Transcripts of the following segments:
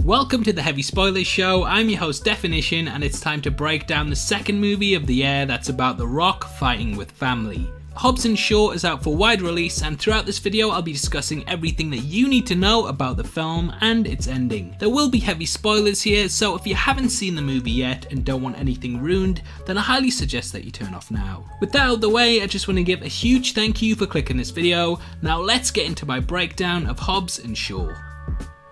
Welcome to the Heavy Spoilers Show. I'm your host Deffinition, and it's time to break down the second movie of the year that's about The Rock fighting with family. Hobbs and Shaw is out for wide release, and throughout this video I'll be discussing everything that you need to know about the film and its ending. There will be heavy spoilers here, so if you haven't seen the movie yet and don't want anything ruined, then I highly suggest that you turn off now. With that out of the way, I just want to give a huge thank you for clicking this video. Now let's get into my breakdown of Hobbs and Shaw.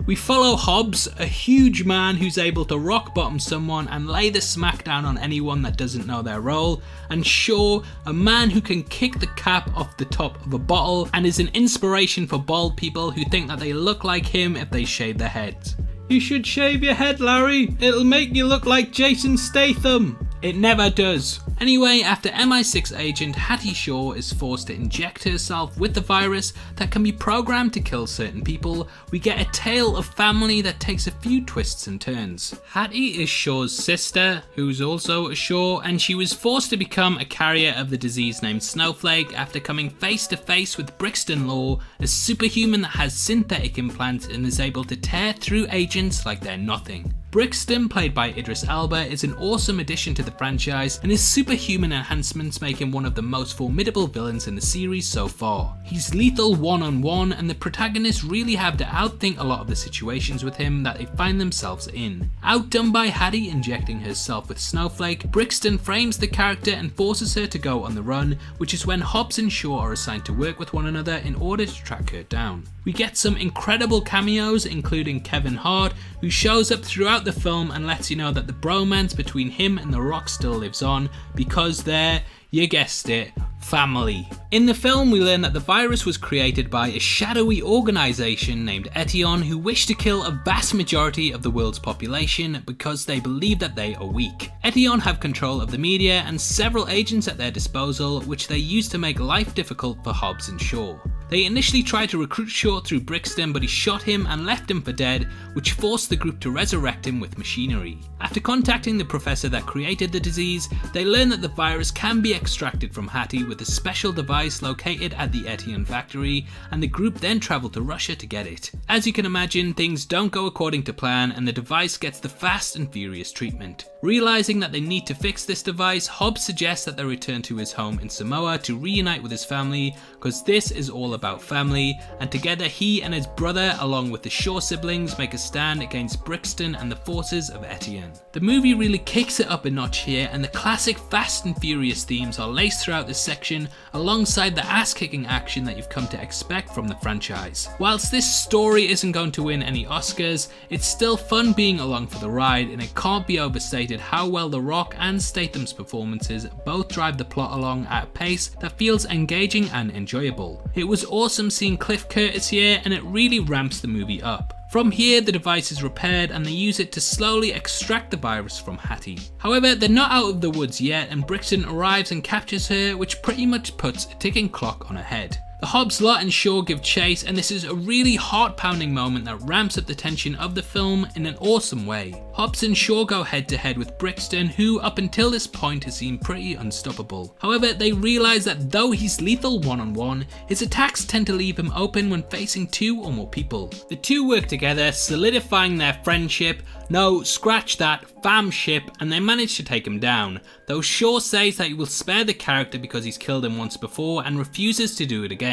We follow Hobbs, a huge man who's able to rock bottom someone and lay the smackdown on anyone that doesn't know their role, and Shaw, a man who can kick the cap off the top of a bottle and is an inspiration for bald people who think that they look like him if they shave their heads. You should shave your head, Larry, it'll make you look like Jason Statham. It never does. Anyway, after MI6 Agent Hattie Shaw is forced to inject herself with the virus that can be programmed to kill certain people, we get a tale of family that takes a few twists and turns. Hattie is Shaw's sister, who's also a Shaw, and she was forced to become a carrier of the disease named Snowflake after coming face to face with Brixton Lore, a superhuman that has synthetic implants and is able to tear through agents like they're nothing. Brixton, played by Idris Elba, is an awesome addition to the franchise, and his superhuman enhancements make him one of the most formidable villains in the series so far. He's lethal one-on-one, and the protagonists really have to outthink a lot of the situations with him that they find themselves in. Outdone by Hattie injecting herself with Snowflake, Brixton frames the character and forces her to go on the run, which is when Hobbs and Shaw are assigned to work with one another in order to track her down. We get some incredible cameos, including Kevin Hart, who shows up throughout the film and lets you know that the bromance between him and The Rock still lives on, because they're, you guessed it, family. In the film, we learn that the virus was created by a shadowy organisation named Etienne who wish to kill a vast majority of the world's population because they believe that they are weak. Etienne have control of the media and several agents at their disposal, which they use to make life difficult for Hobbs and Shaw. They initially tried to recruit Shaw through Brixton, but he shot him and left him for dead, which forced the group to resurrect him with machinery. After contacting the professor that created the disease, they learn that the virus can be extracted from Hattie with a special device located at the Etienne factory, and the group then travel to Russia to get it. As you can imagine, things don't go according to plan, and the device gets the fast and furious treatment. Realizing that they need to fix this device, Hobbs suggests that they return to his home in Samoa to reunite with his family, because this is all about family, and together he and his brother, along with the Shaw siblings, make a stand against Brixton and the forces of Etienne. The movie really kicks it up a notch here, and the classic Fast and Furious themes are laced throughout this section, alongside the ass-kicking action that you've come to expect from the franchise. Whilst this story isn't going to win any Oscars, it's still fun being along for the ride, and it can't be overstated how well The Rock and Statham's performances both drive the plot along at a pace that feels engaging and enjoyable. It was awesome seeing Cliff Curtis here, and it really ramps the movie up. From here, the device is repaired and they use it to slowly extract the virus from Hattie. However, they're not out of the woods yet, and Brixton arrives and captures her, which pretty much puts a ticking clock on her head. The Hobbs lot and Shaw give chase, and this is a really heart-pounding moment that ramps up the tension of the film in an awesome way. Hobbs and Shaw go head to head with Brixton, who up until this point has seemed pretty unstoppable. However, they realise that though he's lethal one-on-one, his attacks tend to leave him open when facing two or more people. The two work together, solidifying their friendship, no, scratch that, famship, and they manage to take him down, though Shaw says that he will spare the character because he's killed him once before and refuses to do it again.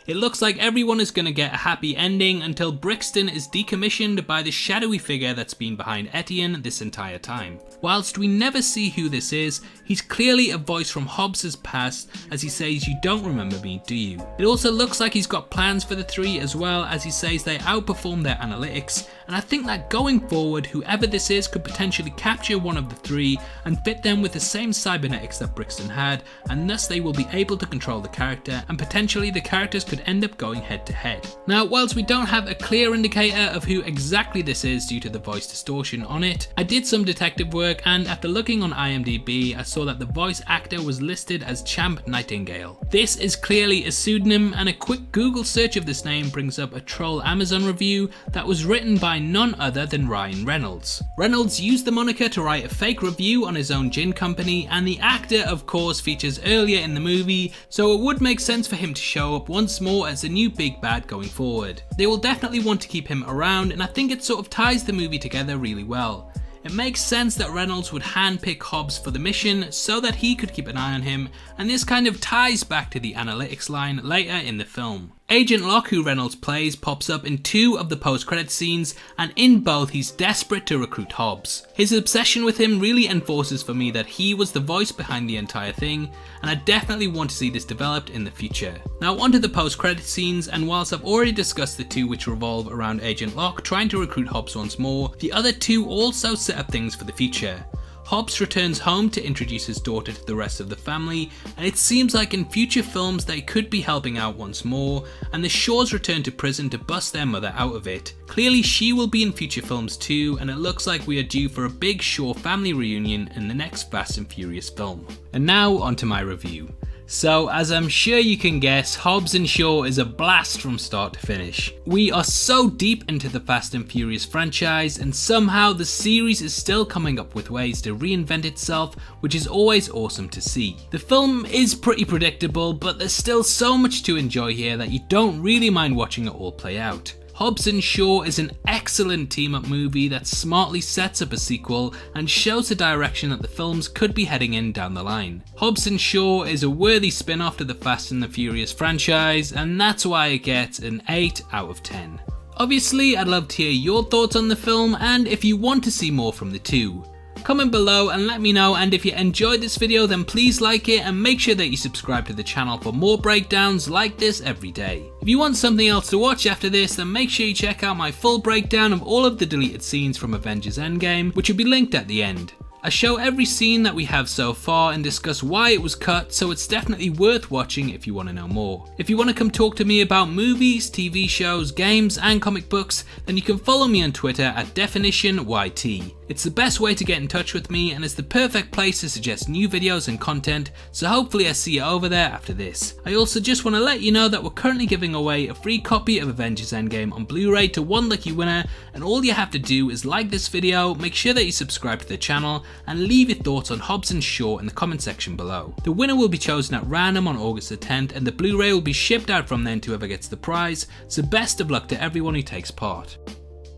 It looks like everyone is going to get a happy ending until Brixton is decommissioned by the shadowy figure that's been behind Etienne this entire time. Whilst we never see who this is, he's clearly a voice from Hobbs' past, as he says, "You don't remember me, do you?" It also looks like he's got plans for the three as well, as he says they outperform their analytics, and I think that going forward, whoever this is could potentially capture one of the three and fit them with the same cybernetics that Brixton had, and thus they will be able to control the character, and potentially the characters could end up going head to head. Now, whilst we don't have a clear indicator of who exactly this is due to the voice distortion on it, I did some detective work, and after looking on IMDb, I saw that the voice actor was listed as Champ Nightingale. This is clearly a pseudonym, and a quick Google search of this name brings up a troll Amazon review that was written by by none other than Ryan Reynolds. Reynolds used the moniker to write a fake review on his own gin company, and the actor of course features earlier in the movie, so it would make sense for him to show up once more as the new big bad going forward. They will definitely want to keep him around, and I think it sort of ties the movie together really well. It makes sense that Reynolds would handpick Hobbs for the mission so that he could keep an eye on him, and this kind of ties back to the analytics line later in the film. Agent Locke, who Reynolds plays, pops up in 2 of the post-credit scenes, and in both he's desperate to recruit Hobbs. His obsession with him really enforces for me that he was the voice behind the entire thing, and I definitely want to see this developed in the future. Now onto the post-credit scenes, and whilst I've already discussed the 2 which revolve around Agent Locke trying to recruit Hobbs once more, the other 2 also set up things for the future. Hobbs returns home to introduce his daughter to the rest of the family, and it seems like in future films they could be helping out once more, and the Shaws return to prison to bust their mother out of it. Clearly she will be in future films too, and it looks like we are due for a big Shaw family reunion in the next Fast and Furious film. And now onto my review. So, as I'm sure you can guess, Hobbs and Shaw is a blast from start to finish. We are so deep into the Fast and Furious franchise, and somehow the series is still coming up with ways to reinvent itself, which is always awesome to see. The film is pretty predictable, but there's still so much to enjoy here that you don't really mind watching it all play out. Hobbs and Shaw is an excellent team-up movie that smartly sets up a sequel and shows the direction that the films could be heading in down the line. Hobbs and Shaw is a worthy spin-off to the Fast and the Furious franchise, and that's why it gets an 8 out of 10. Obviously, I'd love to hear your thoughts on the film, and if you want to see more from the 2. Comment below and let me know, and if you enjoyed this video then please like it and make sure that you subscribe to the channel for more breakdowns like this every day. If you want something else to watch after this, then make sure you check out my full breakdown of all of the deleted scenes from Avengers Endgame, which will be linked at the end. I show every scene that we have so far and discuss why it was cut, so it's definitely worth watching if you want to know more. If you want to come talk to me about movies, TV shows, games and comic books, then you can follow me on Twitter at DeffinitionYT. It's the best way to get in touch with me, and it's the perfect place to suggest new videos and content, so hopefully I see you over there after this. I also just want to let you know that we're currently giving away a free copy of Avengers Endgame on Blu-ray to one lucky winner, and all you have to do is like this video, make sure that you subscribe to the channel, and leave your thoughts on Hobbs and Shaw in the comment section below. The winner will be chosen at random on August the 10th, and the Blu-ray will be shipped out from then to whoever gets the prize, so best of luck to everyone who takes part.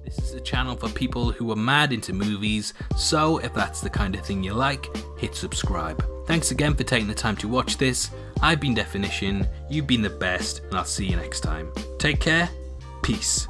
This is a channel for people who are mad into movies, so if that's the kind of thing you like, hit subscribe. Thanks again for taking the time to watch this. I've been Deffinition, you've been the best, and I'll see you next time. Take care, peace.